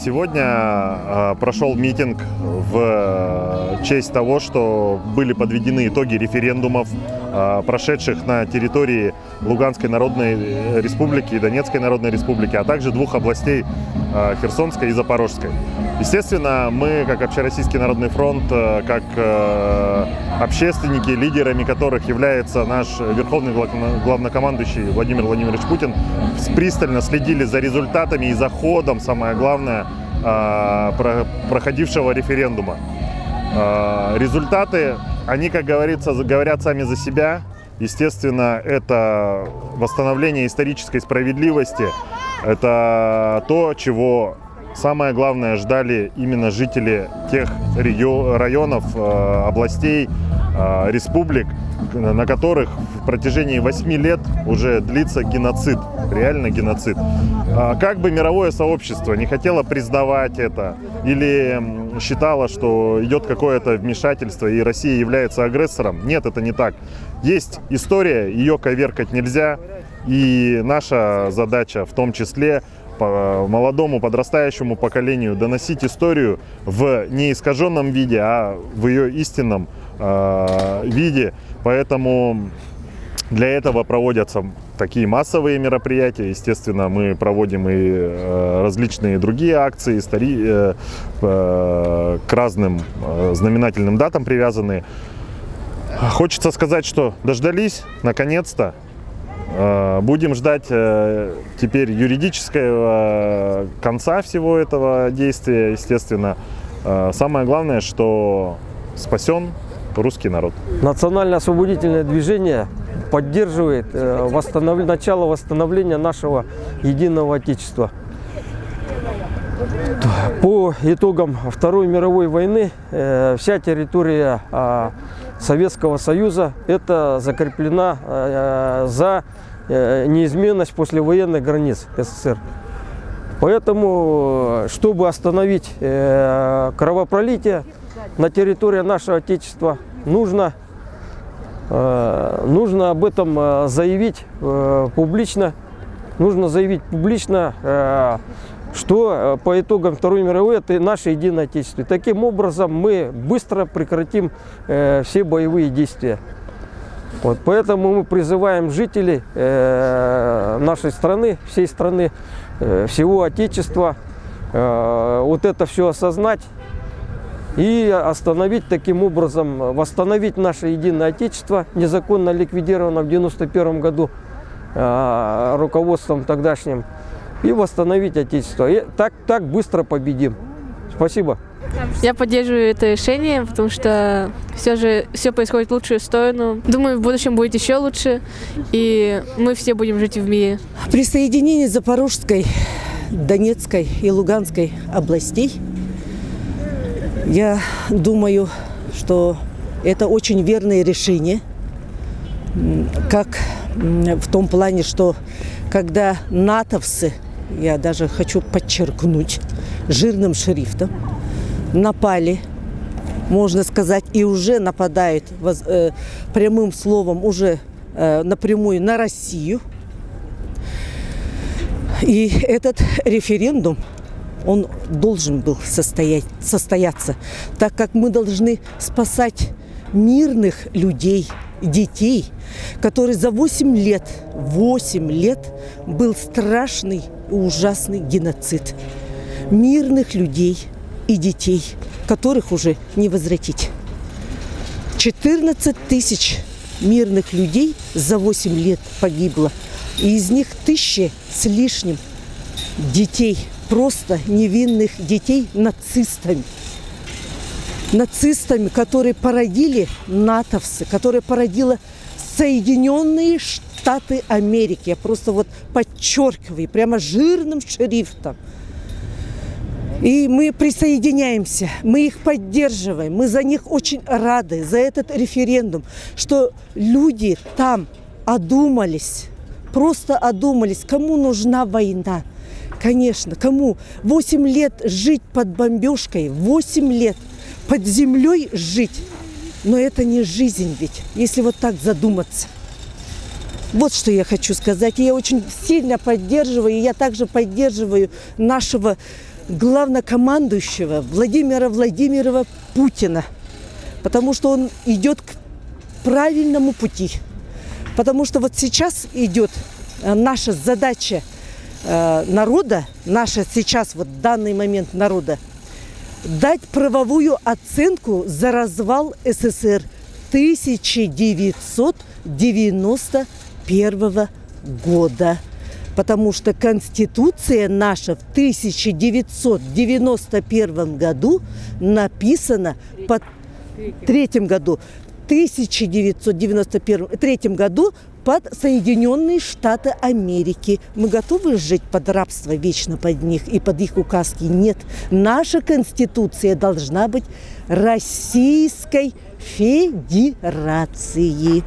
Сегодня прошел митинг в честь того, что были подведены итоги референдумов, прошедших на территории Луганской Народной Республики и Донецкой Народной Республики, а также двух областей Херсонской и Запорожской. Естественно, мы, как Общероссийский народный фронт, как общественники, лидерами которых является наш верховный главнокомандующий Владимир Владимирович Путин, пристально следили за результатами и за ходом, самое главное, проходившего референдума. Результаты, они, как говорится, говорят сами за себя. Естественно, это восстановление исторической справедливости, это то, чего самое главное ждали именно жители тех районов, областей, республик, на которых в протяжении 8 лет уже длится геноцид, реально геноцид. Как бы мировое сообщество не хотело признавать это или считало, что идет какое-то вмешательство и Россия является агрессором, нет, это не так. Есть история, ее коверкать нельзя, и наша задача в том числе по молодому подрастающему поколению доносить историю в неискаженном виде, а в ее истинном виде. Поэтому для этого проводятся такие массовые мероприятия. Естественно, мы проводим и различные другие акции, к разным знаменательным датам привязанные. Хочется сказать, что дождались, наконец-то. Будем ждать теперь юридического конца всего этого действия, естественно. Самое главное, что спасен русский народ. Национально-освободительное движение поддерживает начало восстановления нашего единого Отечества. По итогам Второй мировой войны вся территория Советского Союза это закреплена за неизменность послевоенных границ СССР. Поэтому, чтобы остановить кровопролитие на территории нашего Отечества, нужно об этом заявить публично. Нужно заявить публично, что по итогам Второй мировой это наше единое Отечество. И таким образом мы быстро прекратим все боевые действия. Вот, поэтому мы призываем жителей нашей страны, всей страны, всего Отечества вот это все осознать и остановить таким образом, восстановить наше единое Отечество, незаконно ликвидировано в 1991 году руководством тогдашним, и восстановить Отечество. И так быстро победим. Спасибо. Я поддерживаю это решение, потому что все происходит в лучшую сторону. Думаю, в будущем будет еще лучше, и мы все будем жить в мире. Присоединение Запорожской, Донецкой и Луганской областей, я думаю, что это очень верное решение, как в том плане, что когда натовцы, я даже хочу подчеркнуть жирным шрифтом, напали, можно сказать, и уже нападают прямым словом уже напрямую на Россию. И этот референдум, он должен был состояться, так как мы должны спасать мирных людей, детей, которые за 8 лет был страшный и ужасный геноцид. Мирных людей и детей, которых уже не возвратить. 14 тысяч мирных людей за 8 лет погибло. И из них 1000 с лишним детей, просто невинных детей нацистами. Нацистами, которые породили натовцы, которые породила Соединенные Штаты Америки. Я просто вот подчеркиваю, прямо жирным шрифтом. И мы присоединяемся, мы их поддерживаем, мы за них очень рады, за этот референдум, что люди там одумались, просто одумались, кому нужна война. Конечно, кому? 8 лет жить под бомбежкой, 8 лет под землей жить. Но это не жизнь ведь, если вот так задуматься. Вот что я хочу сказать. Я очень сильно поддерживаю, и я также поддерживаю нашего главнокомандующего Владимира Владимировича Путина, потому что он идет к правильному пути. Потому что вот сейчас идет наша задача народа, наша сейчас, вот в данный момент народа, дать правовую оценку за развал СССР 1991 года. Потому что Конституция наша в 1991 году написана под третьем году. В 1993 году под Соединенные Штаты Америки. Мы готовы жить под рабство вечно под них и под их указки? Нет. Наша Конституция должна быть Российской Федерации.